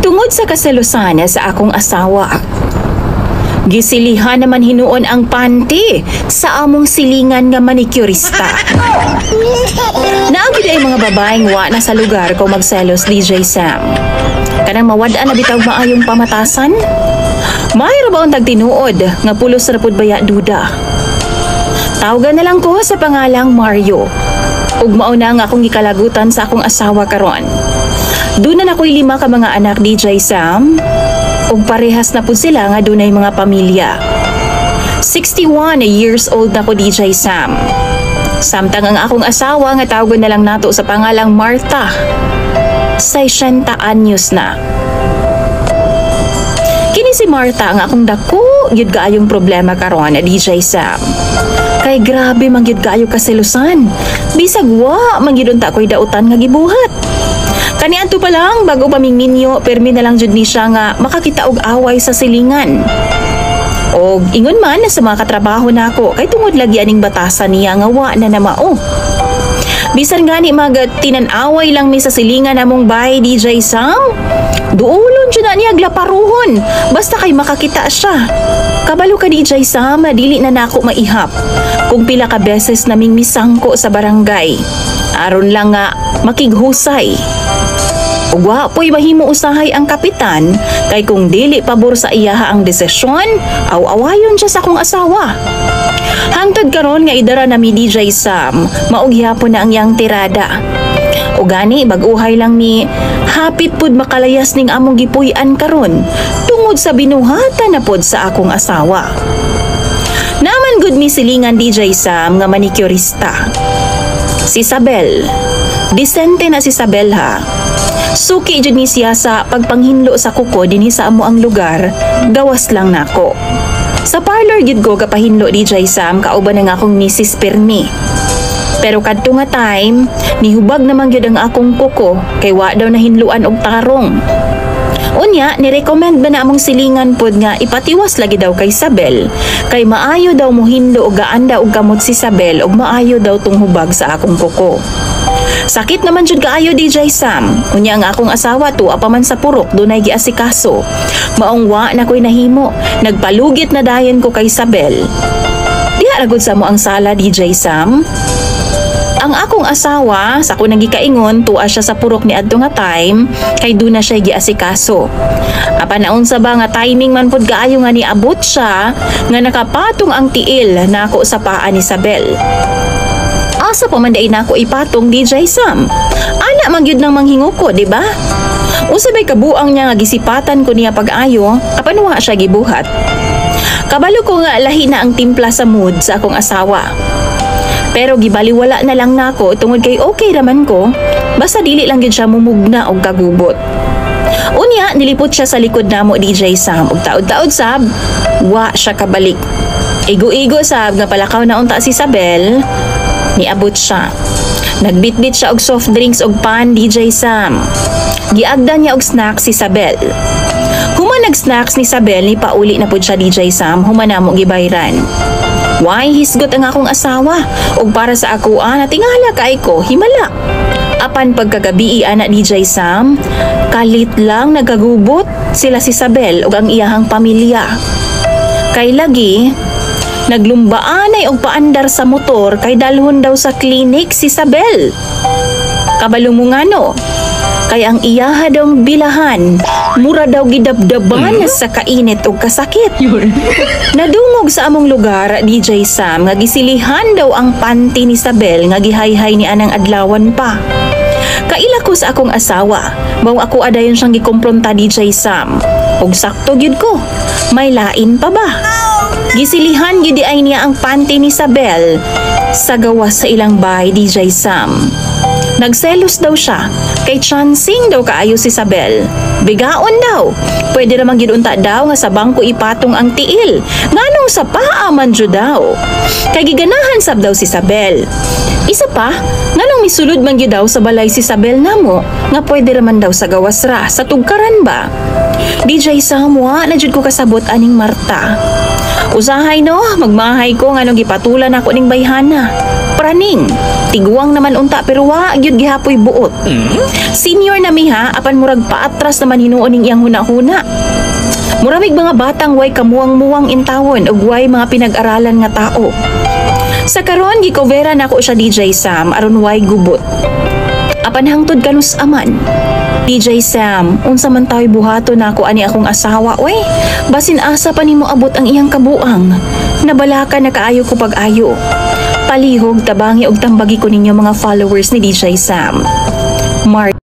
Tungod sa kaselusan sa akong asawa, gisilihan naman hinuon ang panty sa among silingan nga manikurista. Naagid ay mga babaeng wa na sa lugar kung magselos, DJ Sam. Kanang mawad-an na bitaw maayong pamatasan? Mayro ba ang tagtinuod nga pulos rapod baya duda? Tawagan na lang ko sa pangalang Mario. Ug mauna nga akong gikalagutan sa akong asawa karon. Doon na ako'y 5 ka mga anak, DJ Sam. Ug parehas na po sila nga dunay mga pamilya. 61 years old na ko, DJ Sam. Samtang ang akong asawa nga tawagon na lang nato sa pangalang Martha. 60 anyos na. Kini si Martha ang akong dako gyud kaayong problema karon, DJ Sam. Kay grabe man gyud kaayo kaselusan. Bisag wa man gyud unta ko'y dautan nga gibuhat. Kaniadto pa lang bago pamingminyo permi na lang jud ni siya nga makakita og away sa silingan. Og ingon man sa mga katrabaho nako kay tungod lagi aning batasan niya nga wa na namao. Bisan gani magtinan-away lang mi sa silingan namong bay, DJ Sam. Duulon jud na niya glaparuhon basta kay makakita siya. Kabalo ka, DJ Sam, dili na nako maihap kung pila ka beses naming misangko sa barangay. Aron lang nga makighusay. Ug wa po'y mahimo usahay ang kapitan kay kung dili pabor sa iyaha ang desisyon, aw-awayon siya sa akong asawa. Hangtod karon nga idara na mi, DJ Sam, maog gyapon na ang iyang tirada. O gani bag-uhay lang ni hapit pud makalayas ning among gipuy-an karon tungod sa binuhatan na pod sa akong asawa. Naman gud mi silingan, DJ Sam, nga manikurista. Si Isabel. Disente na si Isabel, ha. Suki jud ni siya sa pagpanghinlo sa kuko dinhi sa amo ang lugar, gawas lang nako. Sa parlor gid ko kapahinlo, DJ Sam, kauban ang akong Mrs. Perni. Pero kadto nga time, nihubag naman gyud ang akong kuko kay wa daw nahinluan og tarong. Unya, ni-recommend ba na among silingan pod nga ipatiwas lagi daw kay Isabel kay maayo daw mohinlo og gaanda og kamot si Isabel og maayo daw tong hubag sa akong kuko. Sakit naman jud kaayo, DJ Sam. Unya ang akong asawa tuwa pa man sa purok dunay giasikaso. Maong wa na ko'y nahimo. Nagpalugit na dayon ko kay Isabel. Diha ra gud sa mo ang sala, DJ Sam. Ang akong asawa sa kunang gikaingon tuwa siya sa purok ni adto nga time kay duna siya giasikaso. Apan naunsa ba nga timing man pud kaayo nga niabot siya nga nakapatong ang tiil nako sa paa ni Isabel. Asa pa man day nako ipatong, DJ Sam? Ana man gyud nang manghinguko, di ba? Usabay kabuang niya nga gisipatan ko niya pag-ayo, apan wa siya gibuhat. Kabalo ko nga lahi na ang timpla sa mood sa akong asawa. Pero gibaliwala na lang nako tungod kay okay raman ko, basta dili lang gyud siya mumugna og kagubot. Unya, nilipot siya sa likod namo, DJ Sam, ug taod-taod sab, wa siya kabalik. Igo-igo sab nga palakaw na unta si Isabel. Niabot siya. Nagbitbit siya og soft drinks og pan, DJ Sam. Giagda niya og snacks si Isabel. Human nag-snacks ni Isabel, ni pauli na pud siya, DJ Sam, human namo gibayran. Why hisgot ang akong asawa? Og para sa ako, natingala kay ko, himala. Apan pagkagabi anak DJ Sam, kalit lang nagagubot sila si Isabel ug ang iyahang pamilya. Kay lagi, naglumbaanay og paandar sa motor kay dalhon daw sa klinik si Isabel. Kabalo mo nga no, kay ang iyaha daw bilahan, mura daw gidabdaban sa kainit og kasakit. Nadungog sa among lugar, DJ Sam, nga gisilihan daw ang panty ni Isabel nga gihayhay ni anang adlawan pa. Kaila ko sa akong asawa, mao ako adayon siyang gikompronta, DJ Sam. Og sakto gyud ko, may lain pa ba? Gisilihan gyud ay niya ang panty ni Isabel sa gawas sa ilang bahay, DJ Sam. Nagselos daw siya kay chancing daw kaayo si Isabel. Bigaon daw. Pwede ramang gidunta daw nga sa bangko ipatong ang tiil. Nganong sa paa man jud daw. Kay giganahan sab daw si Isabel. Isa pa, nganong misulod man gyud daw sa balay si Isabel namo nga pwede raman daw sa gawas ra sa tugkaran ba. DJ Sam, na jud ko kasabot aning Marta. Usahay no, magmahay ko nganong gipatulan ako ning bayhana. paraning. Tiguang naman unta pero wa gyud gihapoy buot. Senior na mi ha, apan murag paatras naman hinuon ning iyang huna-huna. Muramig mga batang way kamuwang-muwang intawon ug way mga pinag-aralan nga tao. Sa karon gikovera nako siya DJ Sam aron way gubot. Apan hangtod kanus aman. DJ Sam, unsa man tayo buhato nako ani akong asawa we. Basin asa pa nimo abot ang iyang kabuang. Nabalaka na kaayo ko pag-ayo. Palihog tabangi og tambagi ko ninyo mga followers ni DJ Sam. Mark